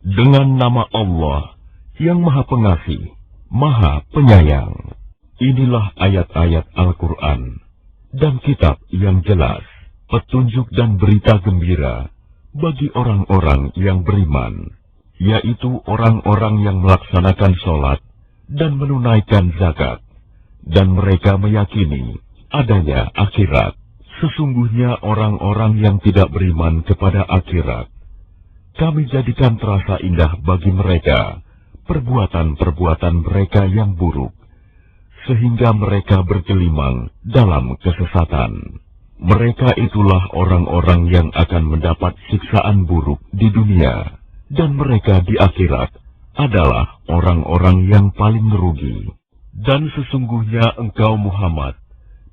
Dengan nama Allah yang Maha Pengasih, Maha Penyayang. Inilah ayat-ayat Al-Quran dan kitab yang jelas, petunjuk dan berita gembira bagi orang-orang yang beriman, yaitu orang-orang yang melaksanakan sholat dan menunaikan zakat, dan mereka meyakini adanya akhirat. Sesungguhnya orang-orang yang tidak beriman kepada akhirat, kami jadikan terasa indah bagi mereka perbuatan-perbuatan mereka yang buruk, sehingga mereka bergelimang dalam kesesatan. Mereka itulah orang-orang yang akan mendapat siksaan buruk di dunia, dan mereka di akhirat adalah orang-orang yang paling merugi. Dan sesungguhnya engkau Muhammad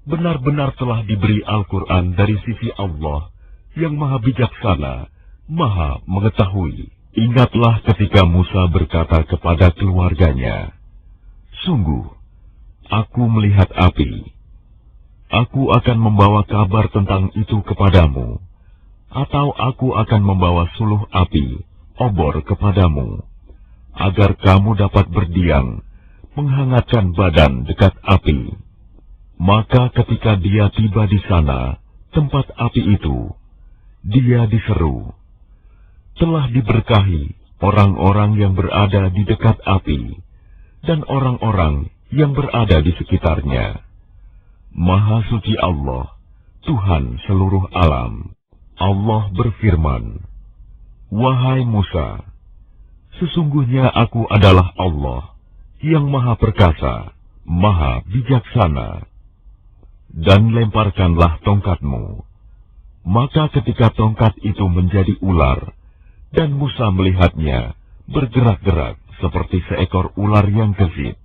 benar-benar telah diberi Al-Quran dari sisi Allah yang Maha Bijaksana, Maha Mengetahui. Ingatlah ketika Musa berkata kepada keluarganya, "Sungguh, aku melihat api. Aku akan membawa kabar tentang itu kepadamu, atau aku akan membawa suluh api, obor kepadamu, agar kamu dapat berdiam, menghangatkan badan dekat api." Maka ketika dia tiba di sana, tempat api itu, dia diseru, "Telah diberkahi orang-orang yang berada di dekat api, dan orang-orang yang berada di sekitarnya. Maha suci Allah, Tuhan seluruh alam." Allah berfirman, "Wahai Musa, sesungguhnya aku adalah Allah yang Maha Perkasa, Maha Bijaksana. Dan lemparkanlah tongkatmu." Maka ketika tongkat itu menjadi ular, dan Musa melihatnya bergerak-gerak seperti seekor ular yang gesit,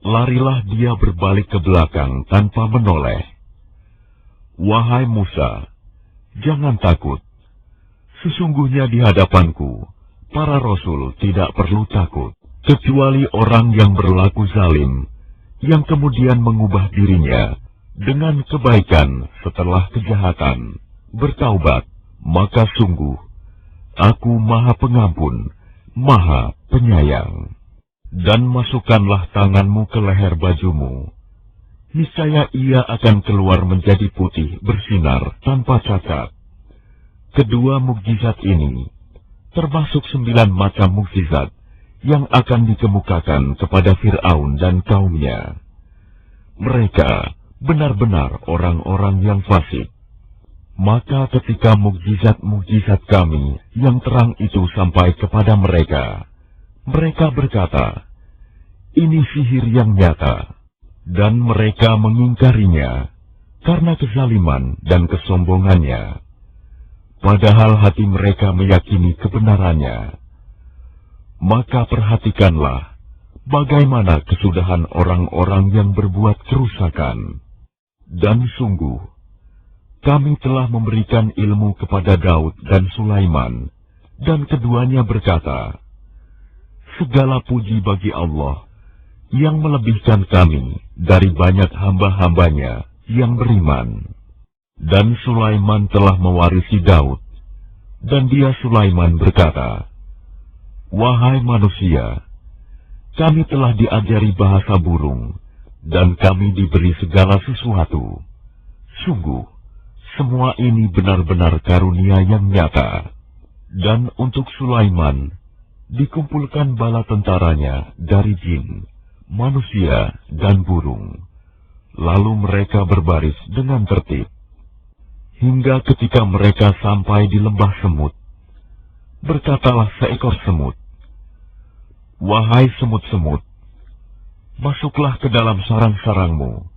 larilah dia berbalik ke belakang tanpa menoleh. "Wahai Musa, jangan takut. Sesungguhnya di hadapanku, para rasul tidak perlu takut, kecuali orang yang berlaku zalim, yang kemudian mengubah dirinya dengan kebaikan setelah kejahatan, bertaubat, maka sungguh Aku Maha Pengampun, Maha Penyayang." Dan masukkanlah tanganmu ke leher bajumu. Niscaya ia akan keluar menjadi putih bersinar tanpa cacat. Kedua mukjizat ini termasuk 9 macam mukjizat yang akan dikemukakan kepada Fir'aun dan kaumnya. Mereka benar-benar orang-orang yang fasik. Maka ketika mukjizat-mukjizat kami yang terang itu sampai kepada mereka, mereka berkata, "Ini sihir yang nyata." Dan mereka mengingkarinya karena kezaliman dan kesombongannya. Padahal hati mereka meyakini kebenarannya. Maka perhatikanlah bagaimana kesudahan orang-orang yang berbuat kerusakan. Dan sungguh, kami telah memberikan ilmu kepada Daud dan Sulaiman, dan keduanya berkata, "Segala puji bagi Allah yang melebihkan kami dari banyak hamba-hambanya yang beriman." Dan Sulaiman telah mewarisi Daud, dan dia Sulaiman berkata, "Wahai manusia, kami telah diajari bahasa burung, dan kami diberi segala sesuatu. Sungguh, semua ini benar-benar karunia yang nyata." Dan untuk Sulaiman dikumpulkan bala tentaranya dari jin, manusia, dan burung. Lalu mereka berbaris dengan tertib. Hingga ketika mereka sampai di lembah semut, berkatalah seekor semut, "Wahai semut-semut, masuklah ke dalam sarang-sarangmu,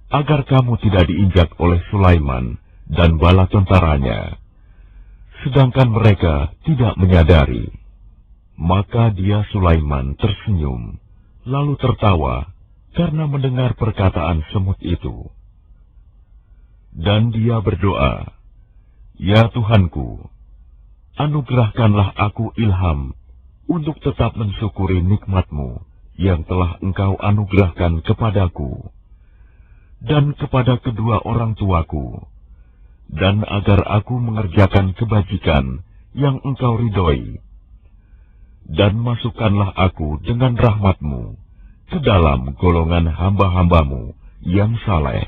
agar kamu tidak diinjak oleh Sulaiman dan bala tentaranya." Sedangkan mereka tidak menyadari. Maka dia Sulaiman tersenyum, lalu tertawa karena mendengar perkataan semut itu. Dan dia berdoa, "Ya Tuhanku, anugerahkanlah aku ilham untuk tetap mensyukuri nikmat-Mu yang telah Engkau anugerahkan kepadaku dan kepada kedua orang tuaku, dan agar aku mengerjakan kebajikan yang Engkau ridhoi, dan masukkanlah aku dengan rahmat-Mu ke dalam golongan hamba-hamba-Mu yang saleh.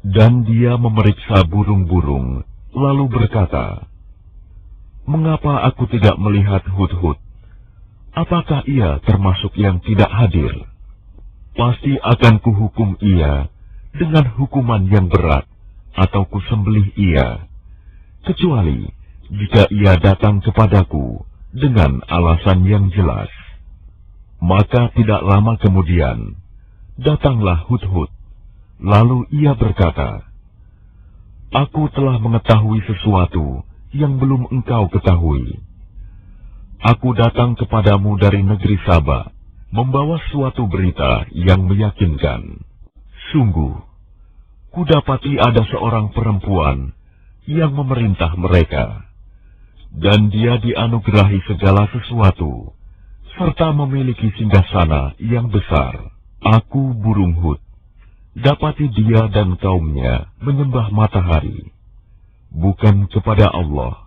Dan dia memeriksa burung-burung, lalu berkata, "Mengapa aku tidak melihat Hudhud? Apakah ia termasuk yang tidak hadir? Pasti akan kuhukum ia dengan hukuman yang berat, atau kusembelih ia, kecuali jika ia datang kepadaku dengan alasan yang jelas." Maka tidak lama kemudian, datanglah Hudhud, lalu ia berkata, "Aku telah mengetahui sesuatu yang belum engkau ketahui. Aku datang kepadamu dari negeri Saba, membawa suatu berita yang meyakinkan. Sungguh, kudapati ada seorang perempuan yang memerintah mereka, dan dia dianugerahi segala sesuatu, serta memiliki singgasana yang besar. Aku burung Hud, dapati dia dan kaumnya menyembah matahari, bukan kepada Allah.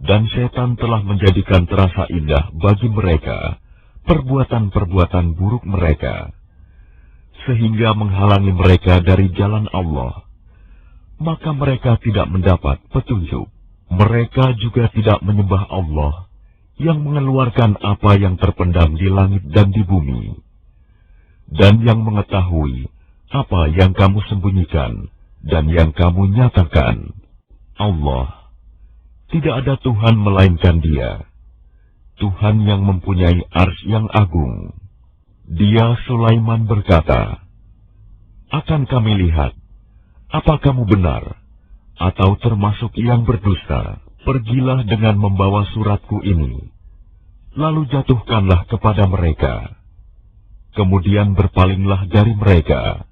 Dan setan telah menjadikan terasa indah bagi mereka perbuatan-perbuatan buruk mereka, sehingga menghalangi mereka dari jalan Allah. Maka mereka tidak mendapat petunjuk. Mereka juga tidak menyembah Allah yang mengeluarkan apa yang terpendam di langit dan di bumi, dan yang mengetahui apa yang kamu sembunyikan dan yang kamu nyatakan. Allah, tidak ada Tuhan melainkan Dia, Tuhan yang mempunyai arsy yang agung. Dia Sulaiman berkata, "Akan kami lihat, apa kamu benar, atau termasuk yang berdusta? Pergilah dengan membawa suratku ini, lalu jatuhkanlah kepada mereka. Kemudian berpalinglah dari mereka,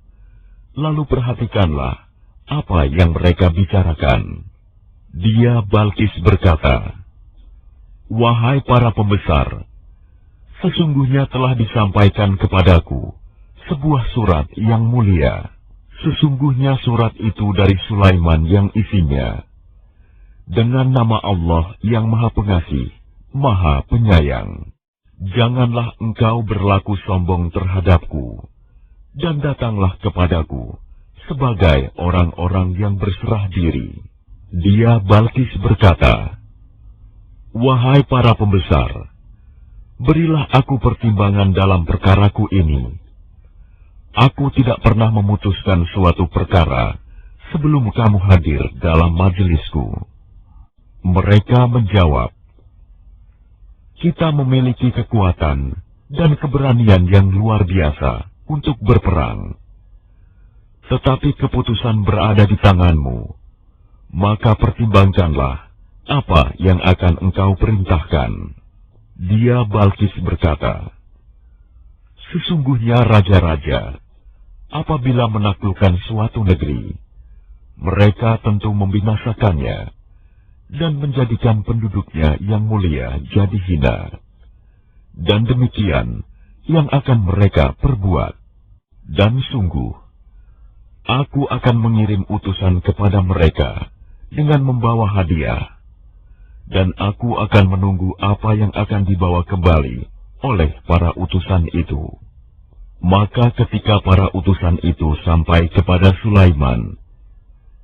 lalu perhatikanlah apa yang mereka bicarakan." Dia Balkis berkata, "Wahai para pembesar, sesungguhnya telah disampaikan kepadaku sebuah surat yang mulia. Sesungguhnya surat itu dari Sulaiman yang isinya, dengan nama Allah yang Maha Pengasih, Maha Penyayang. Janganlah engkau berlaku sombong terhadapku, dan datanglah kepadaku sebagai orang-orang yang berserah diri." Dia Balkis berkata, "Wahai para pembesar, berilah aku pertimbangan dalam perkaraku ini. Aku tidak pernah memutuskan suatu perkara sebelum kamu hadir dalam majelisku." Mereka menjawab, "Kita memiliki kekuatan dan keberanian yang luar biasa untuk berperang. Tetapi keputusan berada di tanganmu, maka pertimbangkanlah apa yang akan engkau perintahkan." Dia Balkis berkata, "Sesungguhnya raja-raja, apabila menaklukkan suatu negeri, mereka tentu membinasakannya dan menjadikan penduduknya yang mulia jadi hina. Dan demikian yang akan mereka perbuat. Dan sungguh, aku akan mengirim utusan kepada mereka dengan membawa hadiah, dan aku akan menunggu apa yang akan dibawa kembali oleh para utusan itu." Maka ketika para utusan itu sampai kepada Sulaiman,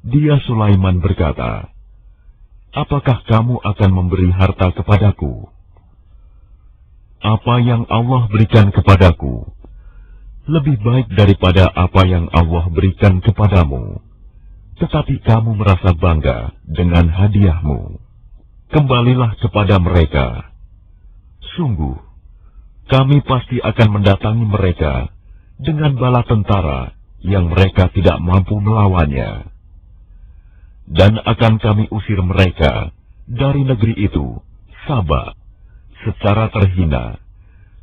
dia Sulaiman berkata, "Apakah kamu akan memberi harta kepadaku? Apa yang Allah berikan kepadaku lebih baik daripada apa yang Allah berikan kepadamu, tetapi kamu merasa bangga dengan hadiahmu. Kembalilah kepada mereka. Sungguh, kami pasti akan mendatangi mereka dengan bala tentara yang mereka tidak mampu melawannya. Dan akan kami usir mereka dari negeri itu, Saba, secara terhina,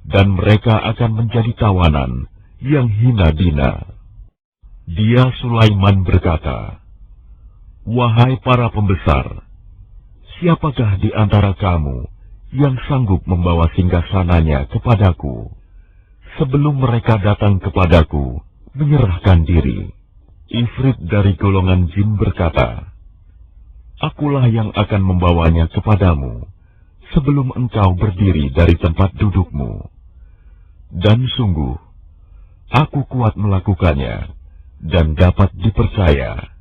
dan mereka akan menjadi tawanan yang hina dina." Dia Sulaiman berkata, "Wahai para pembesar, siapakah di antara kamu yang sanggup membawa singgasananya kepadaku sebelum mereka datang kepadaku menyerahkan diri?" Ifrit dari golongan jin berkata, "Akulah yang akan membawanya kepadamu sebelum engkau berdiri dari tempat dudukmu. Dan sungguh, aku kuat melakukannya dan dapat dipercaya.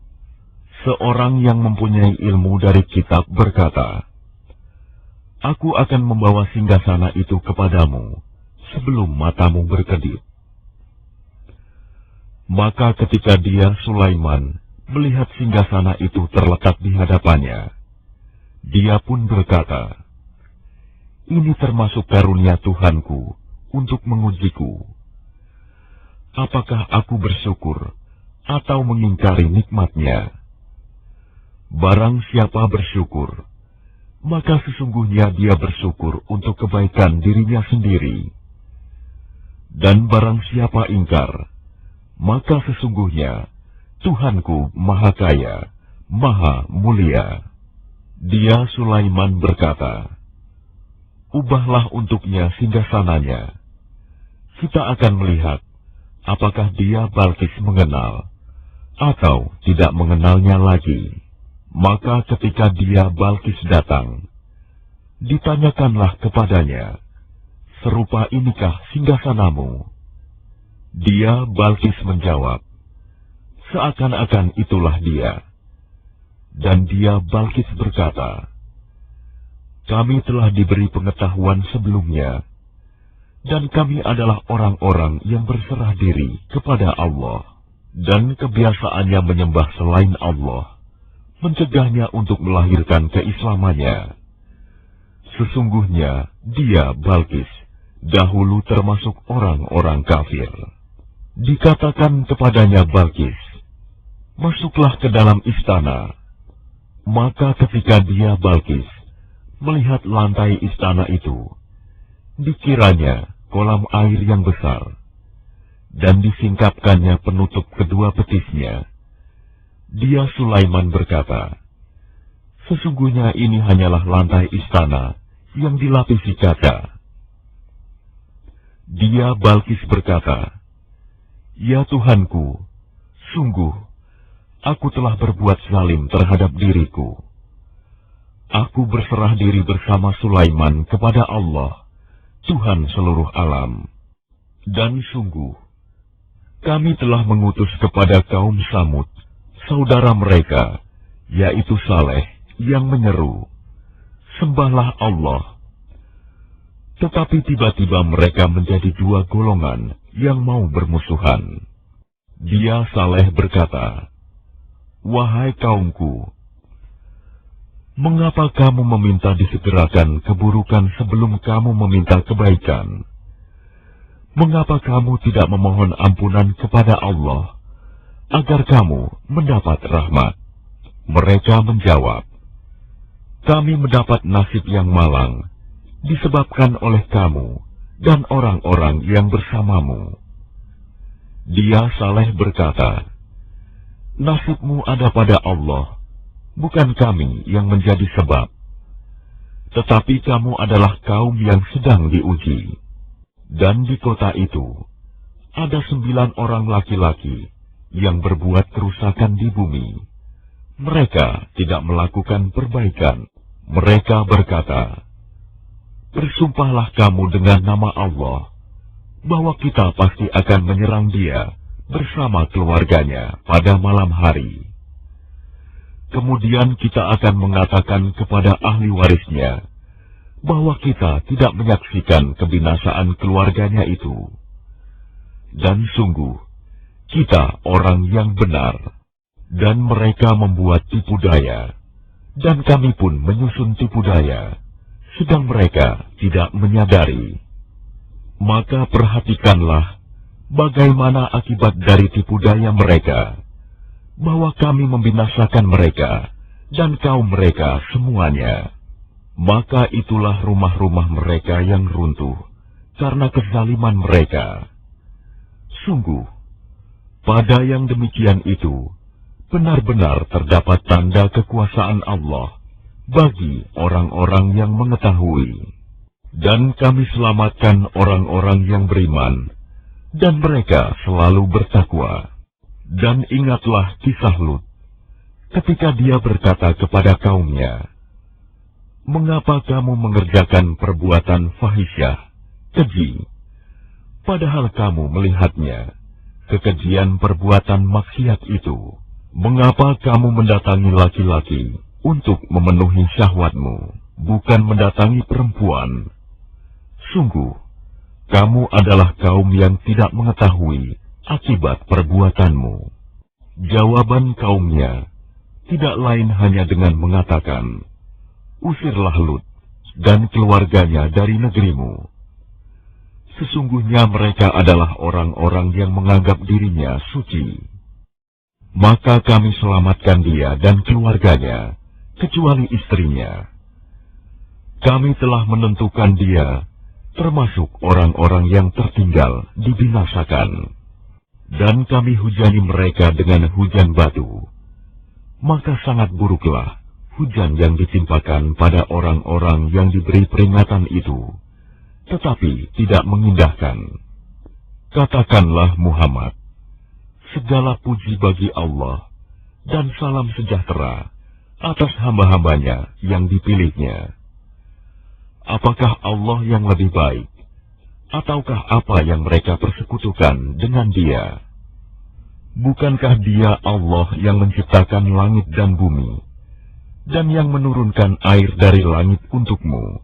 Seorang yang mempunyai ilmu dari kitab berkata, Aku akan membawa singgasana itu kepadamu sebelum matamu berkedip. Maka ketika dia, Sulaiman, melihat singgasana itu terletak di hadapannya, dia pun berkata, Ini termasuk karunia Tuhanku untuk mengujiku. Apakah aku bersyukur atau mengingkari nikmatnya? Barang siapa bersyukur, maka sesungguhnya dia bersyukur untuk kebaikan dirinya sendiri. Dan barang siapa ingkar, maka sesungguhnya Tuhanku Maha Kaya, Maha Mulia. Dia, Sulaiman, berkata, Ubahlah untuknya singgasananya. Kita akan melihat apakah dia Balkis mengenal atau tidak mengenalnya lagi. Maka ketika dia Balkis datang, ditanyakanlah kepadanya, Serupa inikah singgasanamu? Dia Balkis menjawab, Seakan-akan itulah dia. Dan dia Balkis berkata, Kami telah diberi pengetahuan sebelumnya, dan kami adalah orang-orang yang berserah diri kepada Allah, dan kebiasaannya menyembah selain Allah mencegahnya untuk melahirkan keislamannya. Sesungguhnya dia, Balkis, dahulu termasuk orang-orang kafir. Dikatakan kepadanya Balkis, Masuklah ke dalam istana. Maka ketika dia, Balkis, melihat lantai istana itu, dikiranya kolam air yang besar, dan disingkapkannya penutup kedua betisnya. Dia, Sulaiman, berkata, Sesungguhnya ini hanyalah lantai istana yang dilapisi kaca. Dia, Balkis, berkata, Ya Tuhanku, sungguh, aku telah berbuat zalim terhadap diriku. Aku berserah diri bersama Sulaiman kepada Allah, Tuhan seluruh alam. Dan sungguh, kami telah mengutus kepada kaum Samud, saudara mereka, yaitu Saleh, yang menyeru, Sembahlah Allah. Tetapi tiba-tiba mereka menjadi dua golongan yang mau bermusuhan. Dia, Saleh, berkata, Wahai kaumku, mengapa kamu meminta disegerakan keburukan sebelum kamu meminta kebaikan? Mengapa kamu tidak memohon ampunan kepada Allah agar kamu mendapat rahmat? Mereka menjawab, Kami mendapat nasib yang malang disebabkan oleh kamu dan orang-orang yang bersamamu. Dia, Saleh, berkata, Nasibmu ada pada Allah, bukan kami yang menjadi sebab. Tetapi kamu adalah kaum yang sedang diuji. Dan di kota itu ada 9 orang laki-laki yang berbuat kerusakan di bumi. Mereka tidak melakukan perbaikan. Mereka berkata, Bersumpahlah kamu dengan nama Allah, bahwa kita pasti akan menyerang dia bersama keluarganya pada malam hari. Kemudian kita akan mengatakan kepada ahli warisnya, bahwa kita tidak menyaksikan kebinasaan keluarganya itu. Dan sungguh, kita orang yang benar, dan mereka membuat tipu daya, dan kami pun menyusun tipu daya, sedang mereka tidak menyadari. Maka perhatikanlah bagaimana akibat dari tipu daya mereka, bahwa kami membinasakan mereka dan kaum mereka semuanya. Maka itulah rumah-rumah mereka yang runtuh karena kezaliman mereka. Sungguh, pada yang demikian itu, benar-benar terdapat tanda kekuasaan Allah bagi orang-orang yang mengetahui. Dan kami selamatkan orang-orang yang beriman, dan mereka selalu bertakwa. Dan ingatlah kisah Lut, ketika dia berkata kepada kaumnya, Mengapa kamu mengerjakan perbuatan fahisyah, keji, padahal kamu melihatnya, kekejian perbuatan maksiat itu? Mengapa kamu mendatangi laki-laki untuk memenuhi syahwatmu, bukan mendatangi perempuan? Sungguh, kamu adalah kaum yang tidak mengetahui akibat perbuatanmu. Jawaban kaumnya tidak lain hanya dengan mengatakan, usirlah Lut dan keluarganya dari negerimu. Sesungguhnya mereka adalah orang-orang yang menganggap dirinya suci. Maka kami selamatkan dia dan keluarganya, kecuali istrinya. Kami telah menentukan dia termasuk orang-orang yang tertinggal dibinasakan. Dan kami hujani mereka dengan hujan batu. Maka sangat buruklah hujan yang ditimpakan pada orang-orang yang diberi peringatan itu, tetapi tidak mengindahkan. Katakanlah Muhammad, segala puji bagi Allah, dan salam sejahtera atas hamba-hambanya yang dipilihnya. Apakah Allah yang lebih baik, ataukah apa yang mereka persekutukan dengan Dia? Bukankah Dia Allah yang menciptakan langit dan bumi, dan yang menurunkan air dari langit untukmu?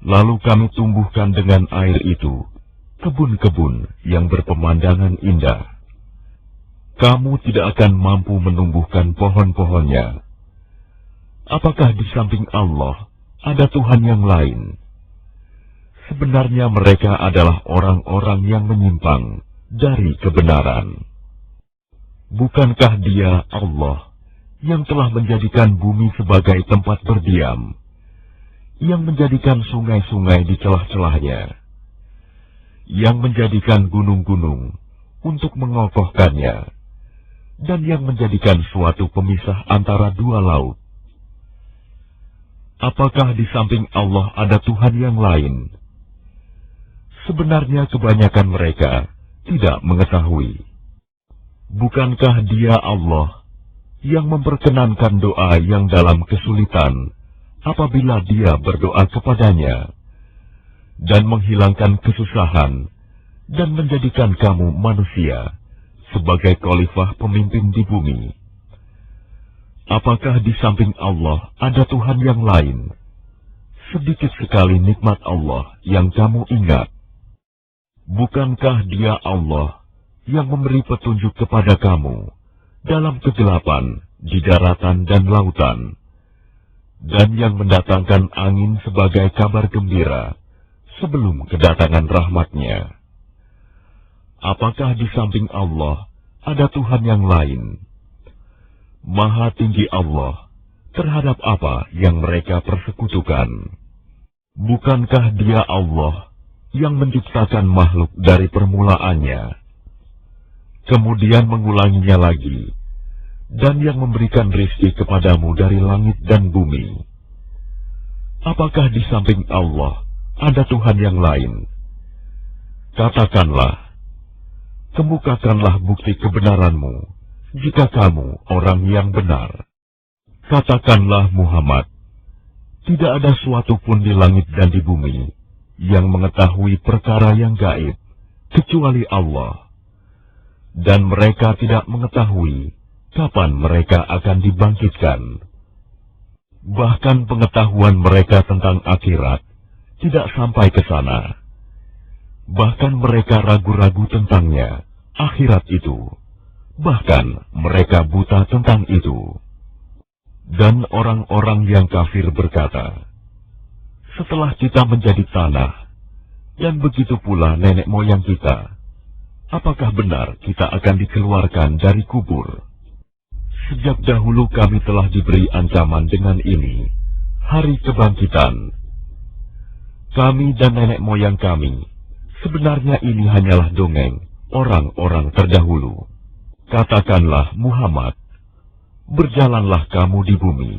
Lalu kami tumbuhkan dengan air itu kebun-kebun yang berpemandangan indah. Kamu tidak akan mampu menumbuhkan pohon-pohonnya. Apakah di samping Allah ada Tuhan yang lain? Sebenarnya mereka adalah orang-orang yang menyimpang dari kebenaran. Bukankah Dia Allah yang telah menjadikan bumi sebagai tempat berdiam, yang menjadikan sungai-sungai di celah-celahnya, yang menjadikan gunung-gunung untuk mengokohkannya, dan yang menjadikan suatu pemisah antara dua laut? Apakah di samping Allah ada Tuhan yang lain? Sebenarnya kebanyakan mereka tidak mengetahui. Bukankah Dia Allah yang memperkenankan doa yang dalam kesulitan apabila dia berdoa kepadanya, dan menghilangkan kesusahan, dan menjadikan kamu manusia sebagai khalifah pemimpin di bumi? Apakah di samping Allah ada Tuhan yang lain? Sedikit sekali nikmat Allah yang kamu ingat. Bukankah Dia Allah yang memberi petunjuk kepada kamu dalam kegelapan di daratan dan lautan, dan yang mendatangkan angin sebagai kabar gembira sebelum kedatangan rahmat-Nya? Apakah di samping Allah ada Tuhan yang lain? Maha tinggi Allah terhadap apa yang mereka persekutukan. Bukankah Dia Allah yang menciptakan makhluk dari permulaannya, kemudian mengulanginya lagi, dan yang memberikan rizki kepadamu dari langit dan bumi? Apakah di samping Allah ada Tuhan yang lain? Katakanlah, kemukakanlah bukti kebenaranmu, jika kamu orang yang benar. Katakanlah Muhammad, tidak ada suatu pun di langit dan di bumi yang mengetahui perkara yang gaib, kecuali Allah. Dan mereka tidak mengetahui kapan mereka akan dibangkitkan. Bahkan pengetahuan mereka tentang akhirat tidak sampai ke sana. Bahkan mereka ragu-ragu tentangnya, akhirat itu. Bahkan mereka buta tentang itu. Dan orang-orang yang kafir berkata, setelah kita menjadi tanah, dan begitu pula nenek moyang kita, apakah benar kita akan dikeluarkan dari kubur? Sejak dahulu kami telah diberi ancaman dengan ini, hari kebangkitan. Kami dan nenek moyang kami, sebenarnya ini hanyalah dongeng orang-orang terdahulu. Katakanlah Muhammad, berjalanlah kamu di bumi,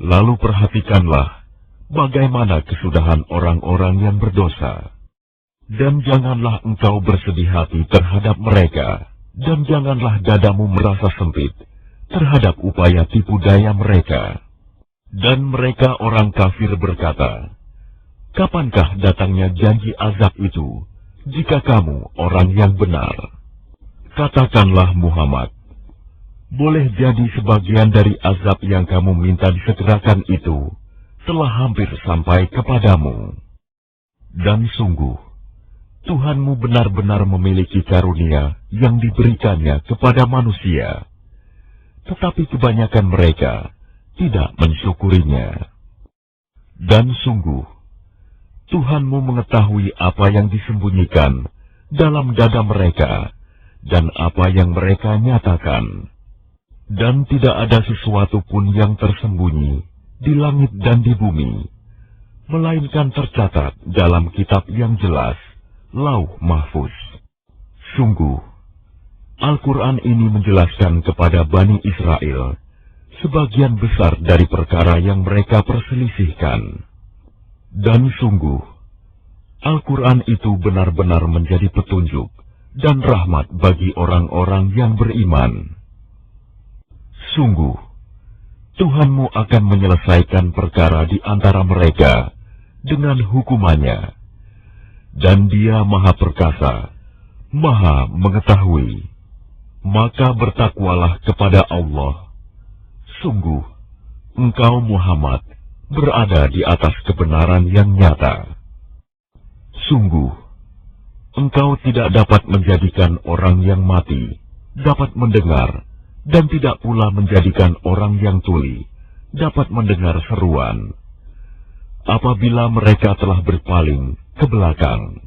lalu perhatikanlah bagaimana kesudahan orang-orang yang berdosa. Dan janganlah engkau bersedih hati terhadap mereka, dan janganlah dadamu merasa sempit terhadap upaya tipu daya mereka. Dan mereka orang kafir berkata, "Kapankah datangnya janji azab itu, jika kamu orang yang benar?" Katakanlah Muhammad, boleh jadi sebagian dari azab yang kamu minta disegerakan itu telah hampir sampai kepadamu. Dan sungguh, Tuhanmu benar-benar memiliki karunia yang diberikannya kepada manusia, tetapi kebanyakan mereka tidak mensyukurinya. Dan sungguh, Tuhanmu mengetahui apa yang disembunyikan dalam dada mereka dan apa yang mereka nyatakan. Dan tidak ada sesuatu pun yang tersembunyi di langit dan di bumi, melainkan tercatat dalam kitab yang jelas, Lauh Mahfuz. Sungguh, Al-Quran ini menjelaskan kepada Bani Israel sebagian besar dari perkara yang mereka perselisihkan. Dan sungguh, Al-Quran itu benar-benar menjadi petunjuk dan rahmat bagi orang-orang yang beriman. Sungguh, Tuhanmu akan menyelesaikan perkara di antara mereka dengan hukumannya, dan Dia Maha Perkasa, Maha Mengetahui. Maka bertakwalah kepada Allah. Sungguh, engkau Muhammad berada di atas kebenaran yang nyata. Sungguh, engkau tidak dapat menjadikan orang yang mati dapat mendengar, dan tidak pula menjadikan orang yang tuli dapat mendengar seruan, apabila mereka telah berpaling ke belakang.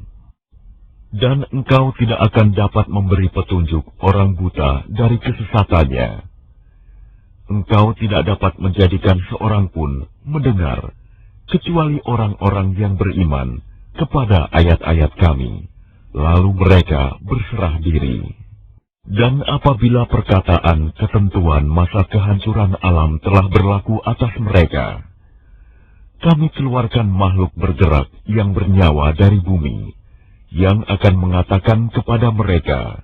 Dan engkau tidak akan dapat memberi petunjuk orang buta dari kesesatannya. Engkau tidak dapat menjadikan seorang pun mendengar, kecuali orang-orang yang beriman kepada ayat-ayat kami, lalu mereka berserah diri. Dan apabila perkataan ketentuan masa kehancuran alam telah berlaku atas mereka, kami keluarkan makhluk bergerak yang bernyawa dari bumi, yang akan mengatakan kepada mereka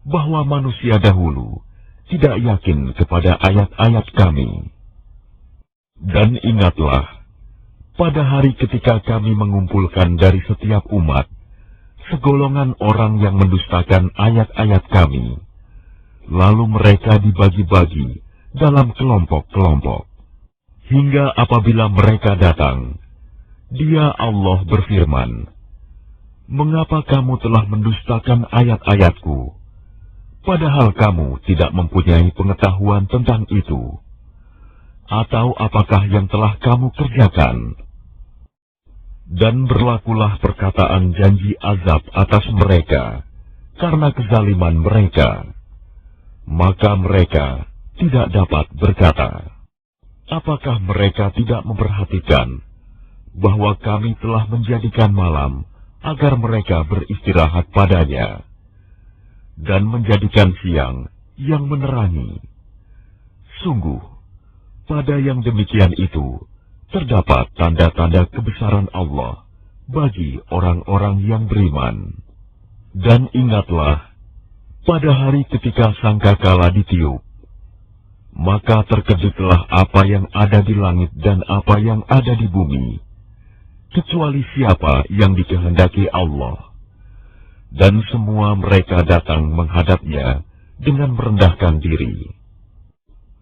bahwa manusia dahulu tidak yakin kepada ayat-ayat kami. Dan ingatlah, pada hari ketika kami mengumpulkan dari setiap umat segolongan orang yang mendustakan ayat-ayat kami, lalu mereka dibagi-bagi dalam kelompok-kelompok, hingga apabila mereka datang, Dia Allah berfirman, "Mengapa kamu telah mendustakan ayat-ayatku, padahal kamu tidak mempunyai pengetahuan tentang itu? Atau apakah yang telah kamu kerjakan?" Dan berlakulah perkataan janji azab atas mereka karena kezaliman mereka. Maka mereka tidak dapat berkata, apakah mereka tidak memperhatikan bahwa kami telah menjadikan malam agar mereka beristirahat padanya, dan menjadikan siang yang menerangi? Sungguh, pada yang demikian itu terdapat tanda-tanda kebesaran Allah bagi orang-orang yang beriman. Dan ingatlah, pada hari ketika sangkakala ditiup, maka terkejutlah apa yang ada di langit dan apa yang ada di bumi, kecuali siapa yang dikehendaki Allah. Dan semua mereka datang menghadapnya dengan merendahkan diri.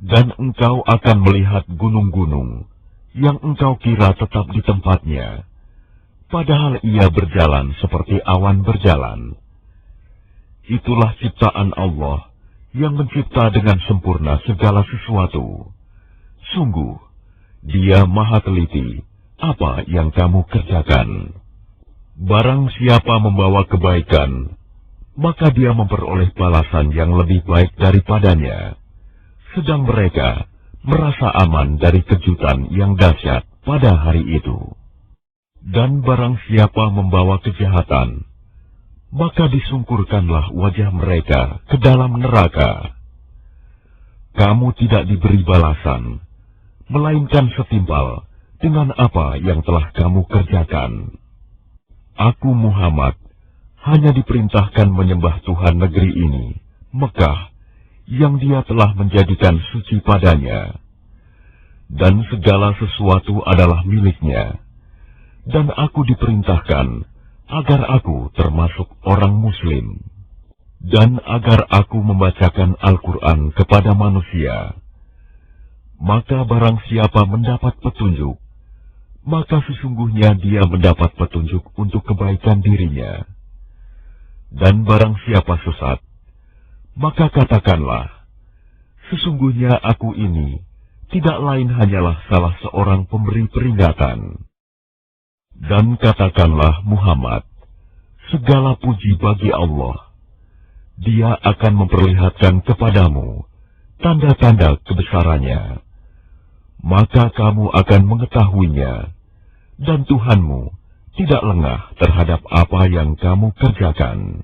Dan engkau akan melihat gunung-gunung yang engkau kira tetap di tempatnya, padahal ia berjalan seperti awan berjalan. Itulah ciptaan Allah yang mencipta dengan sempurna segala sesuatu. Sungguh, Dia Maha Teliti apa yang kamu kerjakan. Barang siapa membawa kebaikan, maka dia memperoleh balasan yang lebih baik daripadanya, sedang mereka merasa aman dari kejutan yang dahsyat pada hari itu. Dan barang siapa membawa kejahatan, maka disungkurkanlah wajah mereka ke dalam neraka. Kamu tidak diberi balasan, melainkan setimpal dengan apa yang telah kamu kerjakan. Aku Muhammad hanya diperintahkan menyembah Tuhan negeri ini, Mekah, yang Dia telah menjadikan suci padanya. dan segala sesuatu adalah miliknya. Dan aku diperintahkan agar aku termasuk orang Muslim, dan agar aku membacakan Al-Quran kepada manusia. Maka barang siapa mendapat petunjuk, maka sesungguhnya dia mendapat petunjuk untuk kebaikan dirinya. Dan barang siapa sesat, maka katakanlah, sesungguhnya aku ini tidak lain hanyalah salah seorang pemberi peringatan. Dan katakanlah Muhammad, segala puji bagi Allah. Dia akan memperlihatkan kepadamu tanda-tanda kebesarannya. Maka kamu akan mengetahuinya, dan Tuhanmu tidak lengah terhadap apa yang kamu kerjakan.